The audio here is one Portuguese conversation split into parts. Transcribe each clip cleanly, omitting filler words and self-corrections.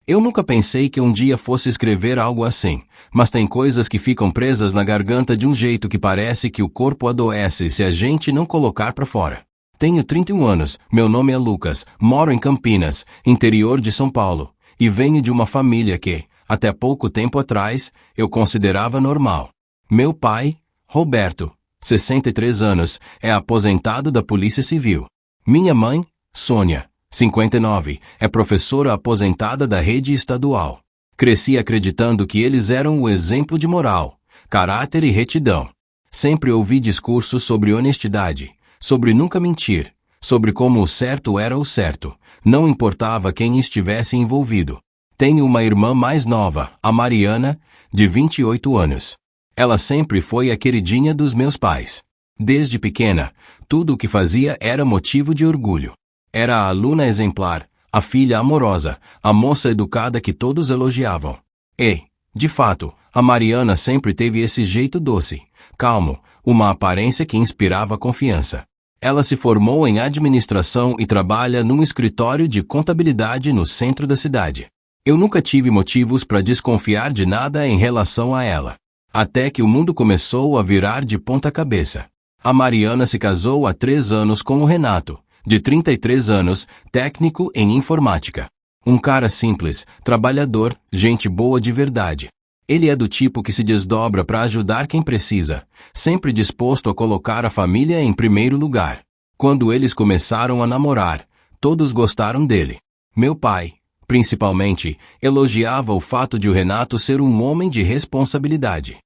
Eu nunca pensei que um dia fosse escrever algo assim, mas tem coisas que ficam presas na garganta de um jeito que parece que o corpo adoece se a gente não colocar pra fora. Tenho 31 anos, meu nome é Lucas, moro em Campinas, interior de São Paulo, e venho de uma família que, até pouco tempo atrás, eu considerava normal. Meu pai, Roberto, 63 anos, é aposentado da Polícia Civil. Minha mãe, Sônia, 59, é professora aposentada da rede estadual. Cresci acreditando que eles eram o exemplo de moral, caráter e retidão. Sempre ouvi discursos sobre honestidade, sobre nunca mentir, sobre como o certo era o certo, não importava quem estivesse envolvido. Tenho uma irmã mais nova, a Mariana, de 28 anos. Ela sempre foi a queridinha dos meus pais. Desde pequena, tudo o que fazia era motivo de orgulho. Era a aluna exemplar, a filha amorosa, a moça educada que todos elogiavam. E, de fato, a Mariana sempre teve esse jeito doce, calmo, uma aparência que inspirava confiança. Ela se formou em administração e trabalha num escritório de contabilidade no centro da cidade. Eu nunca tive motivos para desconfiar de nada em relação a ela. Até que o mundo começou a virar de ponta cabeça. A Mariana se casou há 3 anos com o Renato, de 33 anos, técnico em informática. Um cara simples, trabalhador, gente boa de verdade. Ele é do tipo que se desdobra para ajudar quem precisa, sempre disposto a colocar a família em primeiro lugar. Quando eles começaram a namorar, todos gostaram dele. Meu pai, principalmente, elogiava o fato de o Renato ser um homem de responsabilidade.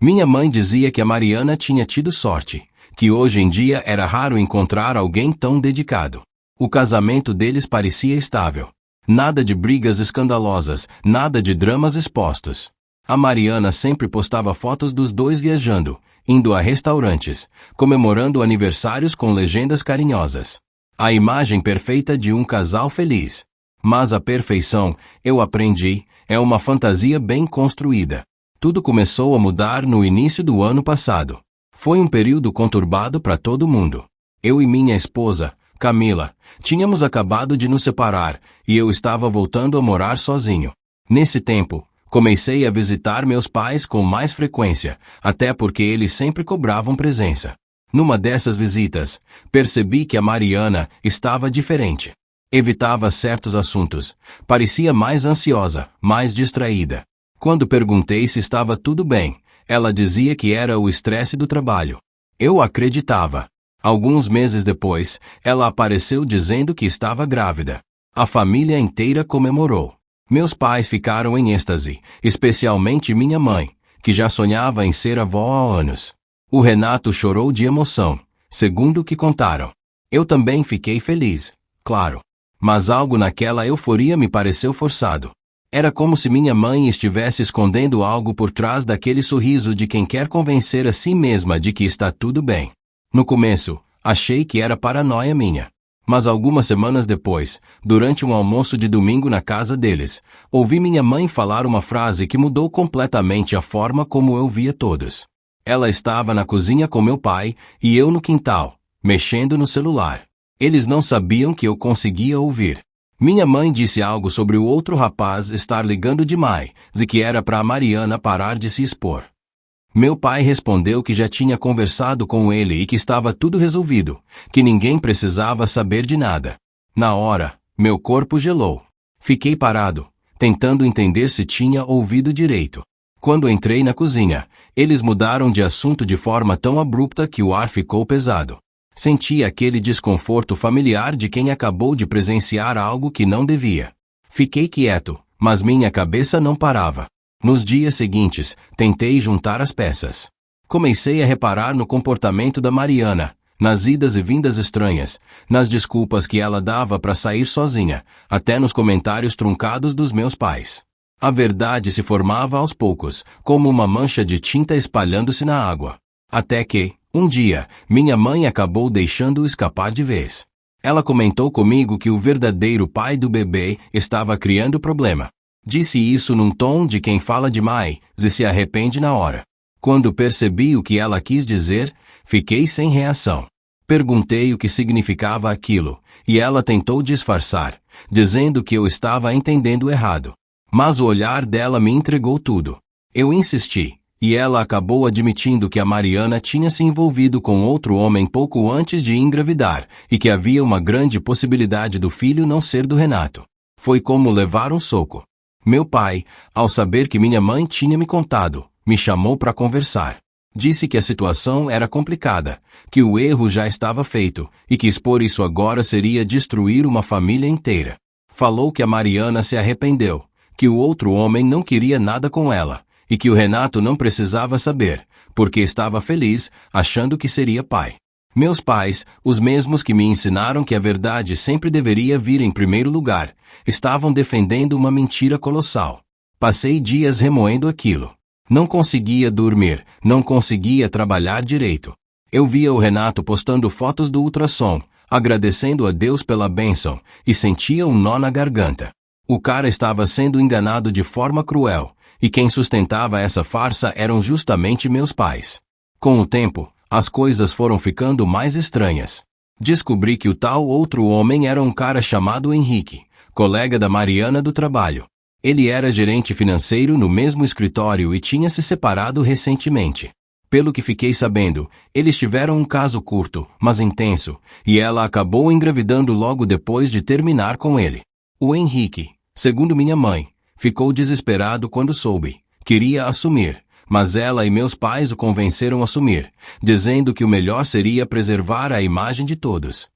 Minha mãe dizia que a Mariana tinha tido sorte, que hoje em dia era raro encontrar alguém tão dedicado. O casamento deles parecia estável. Nada de brigas escandalosas, nada de dramas expostos. A Mariana sempre postava fotos dos dois viajando, indo a restaurantes, comemorando aniversários com legendas carinhosas. A imagem perfeita de um casal feliz. Mas a perfeição, eu aprendi, é uma fantasia bem construída. Tudo começou a mudar no início do ano passado. Foi um período conturbado para todo mundo. Eu e minha esposa, Camila, tínhamos acabado de nos separar, e eu estava voltando a morar sozinho. Nesse tempo, comecei a visitar meus pais com mais frequência, até porque eles sempre cobravam presença. Numa dessas visitas, percebi que a Mariana estava diferente. Evitava certos assuntos, parecia mais ansiosa, mais distraída. Quando perguntei se estava tudo bem, ela dizia que era o estresse do trabalho. Eu acreditava. Alguns meses depois, ela apareceu dizendo que estava grávida. A família inteira comemorou. Meus pais ficaram em êxtase, especialmente minha mãe, que já sonhava em ser avó há anos. O Renato chorou de emoção, segundo o que contaram. Eu também fiquei feliz, claro. Mas algo naquela euforia me pareceu forçado. Era como se minha mãe estivesse escondendo algo por trás daquele sorriso de quem quer convencer a si mesma de que está tudo bem. No começo, achei que era paranoia minha. Mas algumas semanas depois, durante um almoço de domingo na casa deles, ouvi minha mãe falar uma frase que mudou completamente a forma como eu via todos. Ela estava na cozinha com meu pai e eu no quintal, mexendo no celular. Eles não sabiam que eu conseguia ouvir. Minha mãe disse algo sobre o outro rapaz estar ligando demais, e que era para a Mariana parar de se expor. Meu pai respondeu que já tinha conversado com ele e que estava tudo resolvido, que ninguém precisava saber de nada. Na hora, meu corpo gelou. Fiquei parado, tentando entender se tinha ouvido direito. Quando entrei na cozinha, eles mudaram de assunto de forma tão abrupta que o ar ficou pesado. Senti aquele desconforto familiar de quem acabou de presenciar algo que não devia. Fiquei quieto, mas minha cabeça não parava. Nos dias seguintes, tentei juntar as peças. Comecei a reparar no comportamento da Mariana, nas idas e vindas estranhas, nas desculpas que ela dava para sair sozinha, até nos comentários truncados dos meus pais. A verdade se formava aos poucos, como uma mancha de tinta espalhando-se na água. Até que, um dia, minha mãe acabou deixando-o escapar de vez. Ela comentou comigo que o verdadeiro pai do bebê estava criando problema. Disse isso num tom de quem fala demais e se arrepende na hora. Quando percebi o que ela quis dizer, fiquei sem reação. Perguntei o que significava aquilo, e ela tentou disfarçar, dizendo que eu estava entendendo errado. Mas o olhar dela me entregou tudo. Eu insisti, e ela acabou admitindo que a Mariana tinha se envolvido com outro homem pouco antes de engravidar, e que havia uma grande possibilidade do filho não ser do Renato. Foi como levar um soco. Meu pai, ao saber que minha mãe tinha me contado, me chamou para conversar. Disse que a situação era complicada, que o erro já estava feito, e que expor isso agora seria destruir uma família inteira. Falou que a Mariana se arrependeu, que o outro homem não queria nada com ela, e que o Renato não precisava saber, porque estava feliz, achando que seria pai. Meus pais, os mesmos que me ensinaram que a verdade sempre deveria vir em primeiro lugar, estavam defendendo uma mentira colossal. Passei dias remoendo aquilo. Não conseguia dormir, não conseguia trabalhar direito. Eu via o Renato postando fotos do ultrassom, agradecendo a Deus pela bênção, e sentia um nó na garganta. O cara estava sendo enganado de forma cruel, e quem sustentava essa farsa eram justamente meus pais. Com o tempo, as coisas foram ficando mais estranhas. Descobri que o tal outro homem era um cara chamado Henrique, colega da Mariana do trabalho. Ele era gerente financeiro no mesmo escritório e tinha se separado recentemente. Pelo que fiquei sabendo, eles tiveram um caso curto, mas intenso, e ela acabou engravidando logo depois de terminar com ele. O Henrique, segundo minha mãe, ficou desesperado quando soube. Queria assumir, mas ela e meus pais o convenceram a assumir, dizendo que o melhor seria preservar a imagem de todos.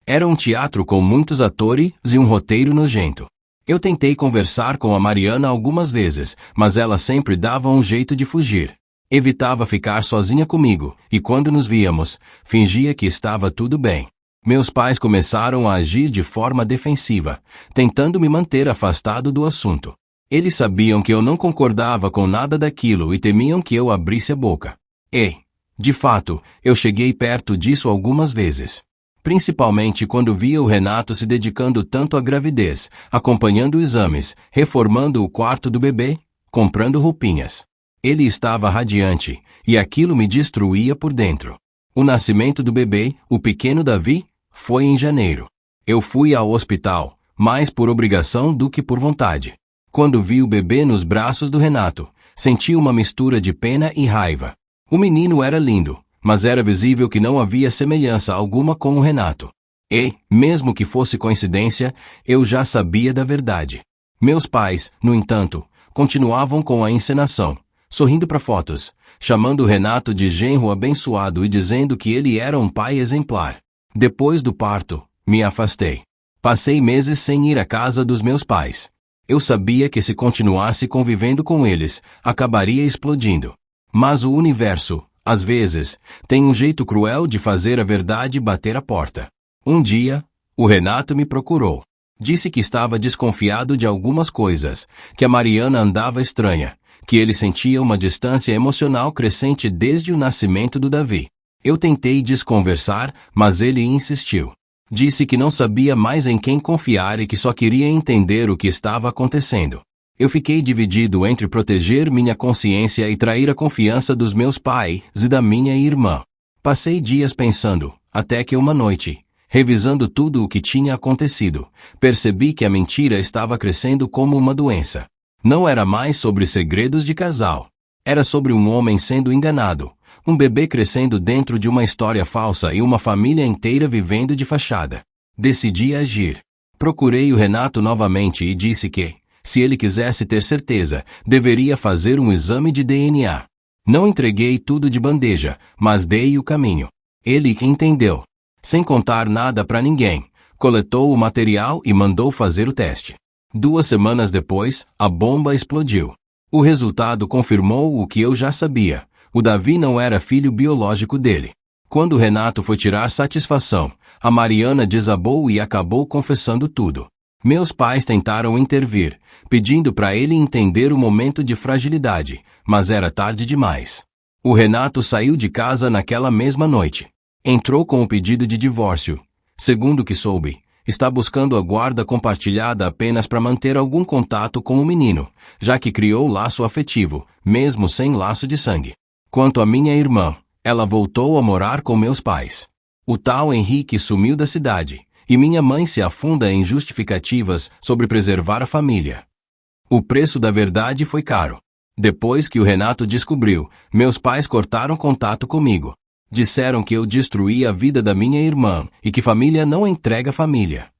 Era um teatro com muitos atores e um roteiro nojento. Eu tentei conversar com a Mariana algumas vezes, mas ela sempre dava um jeito de fugir. Evitava ficar sozinha comigo, e quando nos víamos, fingia que estava tudo bem. Meus pais começaram a agir de forma defensiva, tentando me manter afastado do assunto. Eles sabiam que eu não concordava com nada daquilo e temiam que eu abrisse a boca. E, de fato, eu cheguei perto disso algumas vezes. Principalmente quando via o Renato se dedicando tanto à gravidez, acompanhando exames, reformando o quarto do bebê, comprando roupinhas. Ele estava radiante, e aquilo me destruía por dentro. O nascimento do bebê, o pequeno Davi, foi em janeiro. Eu fui ao hospital, mais por obrigação do que por vontade. Quando vi o bebê nos braços do Renato, senti uma mistura de pena e raiva. O menino era lindo, mas era visível que não havia semelhança alguma com o Renato. E, mesmo que fosse coincidência, eu já sabia da verdade. Meus pais, no entanto, continuavam com a encenação, sorrindo para fotos, chamando o Renato de genro abençoado e dizendo que ele era um pai exemplar. Depois do parto, me afastei. Passei meses sem ir à casa dos meus pais. Eu sabia que se continuasse convivendo com eles, acabaria explodindo. Mas o universo, às vezes, tem um jeito cruel de fazer a verdade bater a porta. Um dia, o Renato me procurou. Disse que estava desconfiado de algumas coisas, que a Mariana andava estranha, que ele sentia uma distância emocional crescente desde o nascimento do Davi. Eu tentei desconversar, mas ele insistiu. Disse que não sabia mais em quem confiar e que só queria entender o que estava acontecendo. Eu fiquei dividido entre proteger minha consciência e trair a confiança dos meus pais e da minha irmã. Passei dias pensando, até que uma noite, revisando tudo o que tinha acontecido, percebi que a mentira estava crescendo como uma doença. Não era mais sobre segredos de casal. Era sobre um homem sendo enganado, um bebê crescendo dentro de uma história falsa e uma família inteira vivendo de fachada. Decidi agir. Procurei o Renato novamente e disse que, se ele quisesse ter certeza, deveria fazer um exame de DNA. Não entreguei tudo de bandeja, mas dei o caminho. Ele entendeu. Sem contar nada para ninguém, coletou o material e mandou fazer o teste. 2 semanas depois, a bomba explodiu. O resultado confirmou o que eu já sabia. O Davi não era filho biológico dele. Quando o Renato foi tirar satisfação, a Mariana desabou e acabou confessando tudo. Meus pais tentaram intervir, pedindo para ele entender o momento de fragilidade, mas era tarde demais. O Renato saiu de casa naquela mesma noite. Entrou com o pedido de divórcio. Segundo o que soube, está buscando a guarda compartilhada apenas para manter algum contato com o menino, já que criou laço afetivo, mesmo sem laço de sangue. Quanto à minha irmã, ela voltou a morar com meus pais. O tal Henrique sumiu da cidade, e minha mãe se afunda em justificativas sobre preservar a família. O preço da verdade foi caro. Depois que o Renato descobriu, meus pais cortaram contato comigo. Disseram que eu destruí a vida da minha irmã e que família não entrega família.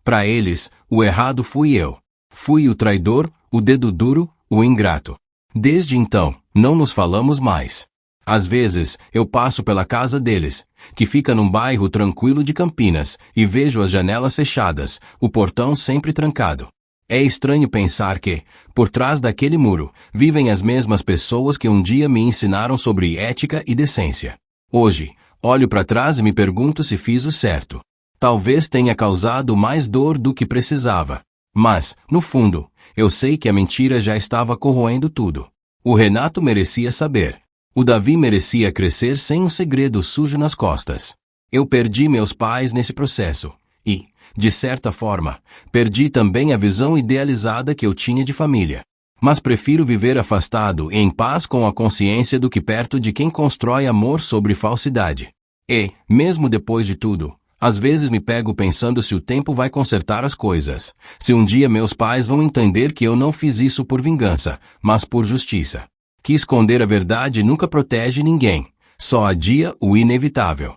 Para eles, o errado fui eu. Fui o traidor, o dedo duro, o ingrato. Desde então, não nos falamos mais. Às vezes, eu passo pela casa deles, que fica num bairro tranquilo de Campinas, e vejo as janelas fechadas, o portão sempre trancado. É estranho pensar que, por trás daquele muro, vivem as mesmas pessoas que um dia me ensinaram sobre ética e decência. Hoje, olho para trás e me pergunto se fiz o certo. Talvez tenha causado mais dor do que precisava. Mas, no fundo, eu sei que a mentira já estava corroendo tudo. O Renato merecia saber. O Davi merecia crescer sem um segredo sujo nas costas. Eu perdi meus pais nesse processo. E, de certa forma, perdi também a visão idealizada que eu tinha de família. Mas prefiro viver afastado e em paz com a consciência do que perto de quem constrói amor sobre falsidade. E, mesmo depois de tudo, às vezes me pego pensando se o tempo vai consertar as coisas, se um dia meus pais vão entender que eu não fiz isso por vingança, mas por justiça. Que esconder a verdade nunca protege ninguém, só adia o inevitável.